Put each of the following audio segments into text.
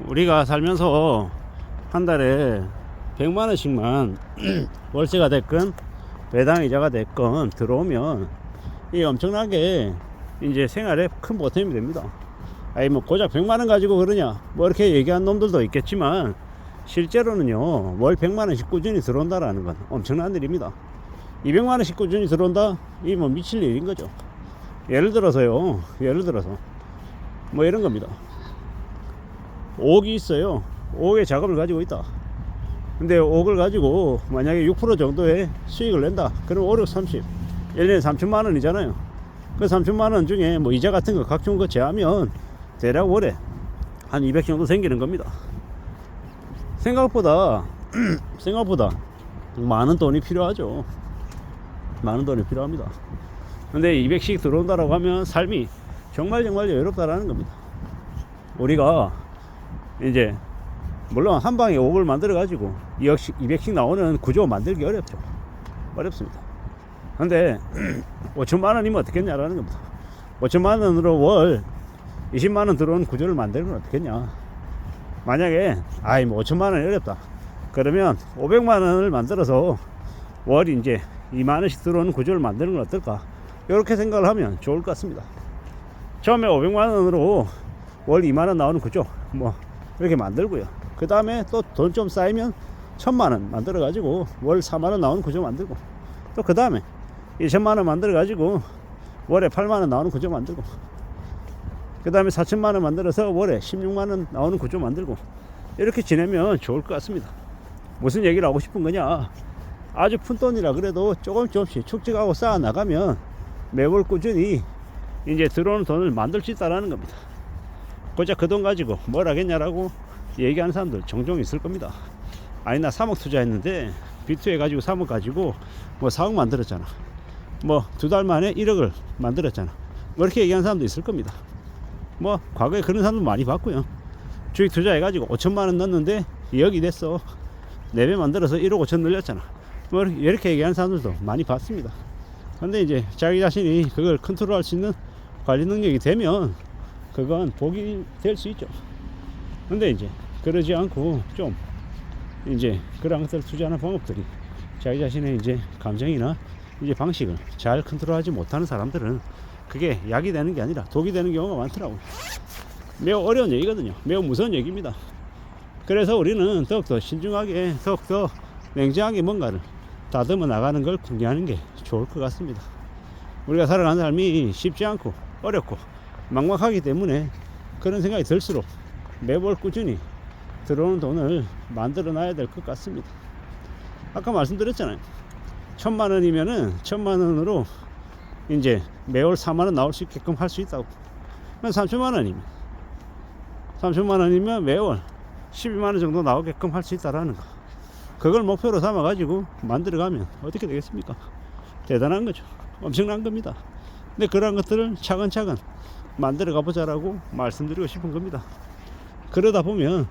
우리가 살면서 한 달에 100만 원씩만 월세가 됐건 배당 이자가 됐건 들어오면 이 엄청나게 이제 생활에 큰 보탬이 됩니다. 아니 뭐 고작 100만 원 가지고 그러냐 뭐 이렇게 얘기한 놈들도 있겠지만 실제로는요 월 100만 원씩 꾸준히 들어온다라는 건 엄청난 일입니다. 200만 원씩 꾸준히 들어온다? 이 뭐 미칠 일인 거죠. 예를 들어서 뭐 이런 겁니다. 5억이 있어요. 5억의 작업을 가지고 있다. 근데 5억을 가지고 만약에 6% 정도의 수익을 낸다. 그럼 5, 6, 30 1년에 3천만 원이잖아요. 그 3천만 원 중에 뭐 이자 같은 거 각종 거 제하면 대략 월에 한 200 정도 생기는 겁니다. 생각보다 많은 돈이 필요하죠. 많은 돈이 필요합니다. 근데 200씩 들어온다라고 하면 삶이 정말 여유롭다라는 겁니다. 우리가 이제 물론 한 방에 5억을 만들어 가지고 200씩 나오는 구조 만들기 어렵습니다. 근데 5천만 원이면 어떻겠냐라는 겁니다. 5천만 원으로 월 20만 원 들어오는 구조를 만들면 어떻겠냐. 만약에 뭐 5천만 원이 어렵다 그러면 500만 원을 만들어서 월 이제 2만 원씩 들어오는 구조를 만드는 건 어떨까, 이렇게 생각을 하면 좋을 것 같습니다. 처음에 500만 원으로 월 2만 원 나오는 구조 뭐 이렇게 만들고요. 그 다음에 또 돈 좀 쌓이면 1000만 원 만들어 가지고 월 4만 원 나오는 구조 만들고, 또 그 다음에 1000만 원 만들어 가지고 월에 8만 원 나오는 구조 만들고, 그 다음에 4000만 원 만들어서 월에 16만 원 나오는 구조 만들고, 이렇게 지내면 좋을 것 같습니다. 무슨 얘기를 하고 싶은 거냐, 아주 푼돈이라 그래도 조금씩 축적하고 쌓아 나가면 매월 꾸준히 이제 들어오는 돈을 만들 수 있다라는 겁니다. 고작 그 돈 가지고 뭘 하겠냐라고 얘기하는 사람들 종종 있을 겁니다. 아니 나 3억 투자했는데 비투해 가지고 3억 가지고 뭐 4억 만들었잖아, 뭐 2달 만에 1억을 만들었잖아, 뭐 이렇게 얘기하는 사람도 있을 겁니다. 뭐 과거에 그런 사람도 많이 봤고요. 주식 투자해 가지고 5천만 원 넣었는데 2억이 됐어, 4배 만들어서 1억 5천 늘렸잖아, 뭐 이렇게 얘기하는 사람들도 많이 봤습니다. 근데 이제 자기 자신이 그걸 컨트롤할 수 있는 관리 능력이 되면 그건 복이 될 수 있죠. 근데 이제 그러지 않고 좀 이제 그런 것들을 투자하는 방법들이 자기 자신의 이제 감정이나 이제 방식을 잘 컨트롤하지 못하는 사람들은 그게 약이 되는 게 아니라 독이 되는 경우가 많더라고요. 매우 어려운 얘기거든요. 매우 무서운 얘기입니다. 그래서 우리는 더욱더 신중하게, 더욱더 냉정하게 뭔가를 다듬어 나가는 걸 궁리하는 게 좋을 것 같습니다. 우리가 살아가는 삶이 쉽지 않고 어렵고 막막하기 때문에 그런 생각이 들수록 매월 꾸준히 들어오는 돈을 만들어 놔야 될 것 같습니다. 아까 말씀드렸잖아요. 1000만 원이면은 1000만 원으로 이제 매월 4만 원 나올 수 있게끔 할 수 있다고. 3천만 원이면 매월 12만 원 정도 나오게끔 할 수 있다라는 거. 그걸 목표로 삼아 가지고 만들어 가면 어떻게 되겠습니까? 대단한 거죠. 엄청난 겁니다. 근데 그런 것들을 차근차근 만들어 가보자라고 말씀드리고 싶은 겁니다. 그러다 보면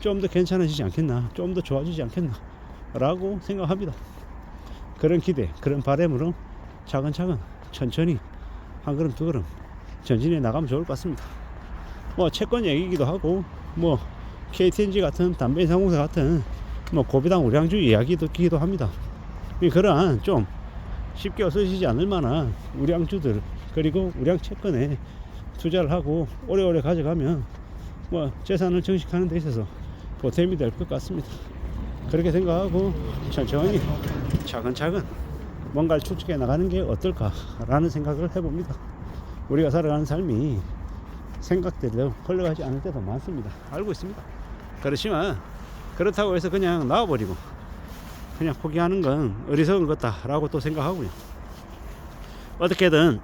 좀 더 괜찮아지지 않겠나, 좀 더 좋아지지 않겠나 라고 생각합니다. 그런 기대, 그런 바람으로 차근차근 천천히 한 걸음 두 걸음 전진해 나가면 좋을 것 같습니다. 뭐 채권 얘기기도 하고, 뭐 KTNG 같은 담배인상공사 같은 뭐 고비당 우량주 이야기 듣기도 합니다. 그러한 좀 쉽게 없어지지 않을 만한 우량주들, 그리고 우량 채권에 투자를 하고 오래오래 가져가면 뭐 재산을 증식하는 데 있어서 보탬이 될 것 같습니다. 그렇게 생각하고 천천히 차근차근 뭔가를 추측해 나가는 게 어떨까라는 생각을 해봅니다. 우리가 살아가는 삶이 생각대로 흘러가지 않을 때도 많습니다. 알고 있습니다. 그렇지만 그렇다고 해서 그냥 놔버리고 그냥 포기하는 건 어리석은 거다라고 또 생각하고요. 어떻게든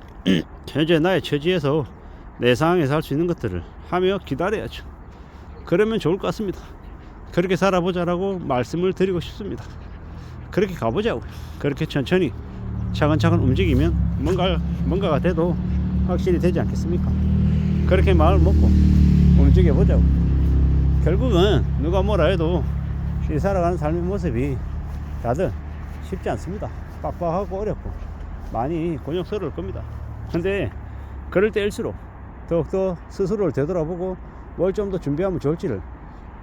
현재 나의 처지에서 내 상황에서 할 수 있는 것들을 하며 기다려야죠. 그러면 좋을 것 같습니다. 그렇게 살아보자라고 말씀을 드리고 싶습니다. 그렇게 가보자고요. 그렇게 천천히 차근차근 움직이면 뭔가가 돼도 확실히 되지 않겠습니까? 그렇게 마음을 먹고 움직여보자고. 결국은 누가 뭐라 해도 이 살아가는 삶의 모습이 다들 쉽지 않습니다. 빡빡하고 어렵고 많이 곤욕스러울 겁니다. 근데 그럴 때일수록 더욱더 스스로를 되돌아보고 뭘 좀 더 준비하면 좋을지를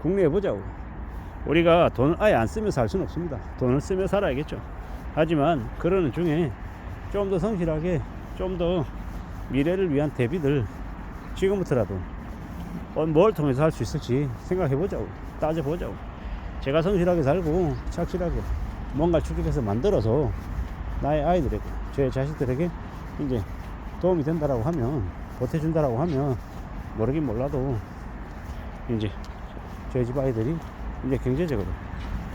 궁리해 보자고. 우리가 돈을 아예 안 쓰며 살 수는 없습니다. 돈을 쓰며 살아야겠죠. 하지만 그러는 중에 좀 더 성실하게, 좀 더 미래를 위한 대비들 지금부터라도 뭘 통해서 할 수 있을지 생각해 보자고. 따져 보자고. 제가 성실하게 살고 착실하게 뭔가 추적해서 만들어서 나의 아이들에게, 제 자식들에게 이제 도움이 된다라고 하면, 보태준다라고 하면 모르긴 몰라도 이제 저희 집 아이들이 이제 경제적으로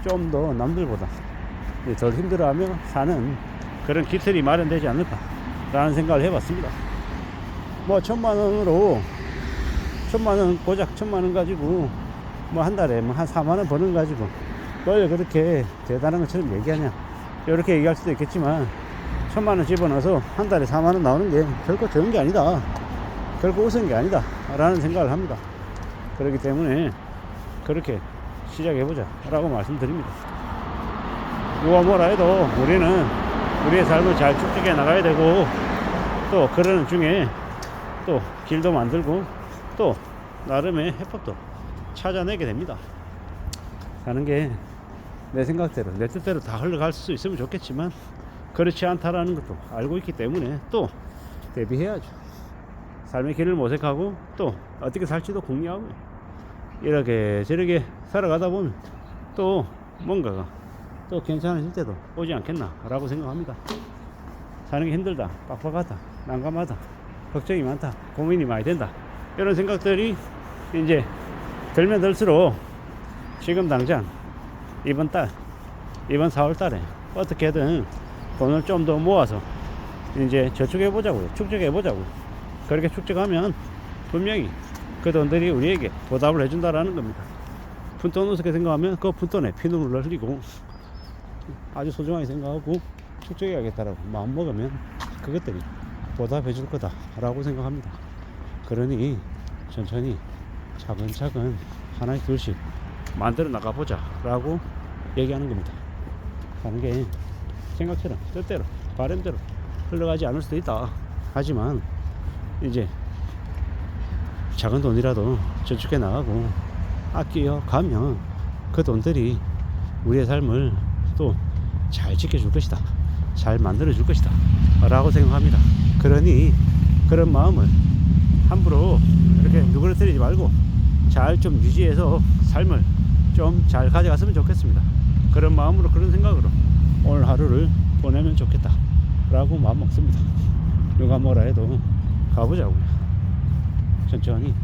좀 더 남들보다 덜 힘들어하며 사는 그런 기틀이 마련되지 않을까라는 생각을 해봤습니다. 뭐 1,000만원으로 1,000만원 고작 1,000만원 가지고 뭐 한 달에 뭐 한 4만원 버는 가지고 뭘 그렇게 대단한 것처럼 얘기하냐, 이렇게 얘기할 수도 있겠지만 1,000만원 집어넣어서 한 달에 4만원 나오는 게 결코 적은 게 아니다, 결코 우스운 게 아니다 라는 생각을 합니다. 그렇기 때문에 그렇게 시작해보자 라고 말씀드립니다. 누가 뭐라 해도 우리는 우리의 삶을 잘 축적해 나가야 되고, 또 그러는 중에 또 길도 만들고 또 나름의 해법도 찾아내게 됩니다. 사는 게 내 생각대로 내 뜻대로 다 흘러갈 수 있으면 좋겠지만 그렇지 않다라는 것도 알고 있기 때문에 또 대비해야죠. 삶의 길을 모색하고 또 어떻게 살지도 궁리하고 이렇게 저렇게 살아가다 보면 또 뭔가가 또 괜찮아질 때도 오지 않겠나 라고 생각합니다. 사는 게 힘들다, 빡빡하다, 난감하다, 걱정이 많다, 고민이 많이 된다, 이런 생각들이 이제 들면 들수록 지금 당장 이번 4월 달에 어떻게든 돈을 좀 더 모아서 이제 저축해 보자고요. 축적해 보자고요. 그렇게 축적하면 분명히 그 돈들이 우리에게 보답을 해준다라는 겁니다. 푼돈 우습게 생각하면 그 푼돈에 피눈물을 흘리고 아주 소중하게 생각하고 축적해야겠다라고 마음 먹으면 그것들이 보답해 줄 거다 라고 생각합니다. 그러니 천천히 차근차근 하나씩 둘씩 만들어 나가보자 라고 얘기하는 겁니다. 사는 게 생각처럼 뜻대로 바람대로 흘러가지 않을 수도 있다. 하지만 이제 작은 돈이라도 저축해 나가고 아껴 가면 그 돈들이 우리의 삶을 또 잘 지켜줄 것이다, 잘 만들어 줄 것이다 라고 생각합니다. 그러니 그런 마음을 함부로 이렇게 누그러뜨리지 말고 잘 좀 유지해서 삶을 좀 잘 가져갔으면 좋겠습니다. 그런 마음으로, 그런 생각으로 오늘 하루를 보내면 좋겠다 라고 마음 먹습니다. 누가 뭐라 해도 가보자고요. 천천히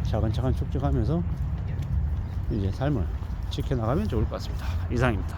차근차근 축적하면서 이제 삶을 지켜나가면 좋을 것 같습니다. 이상입니다.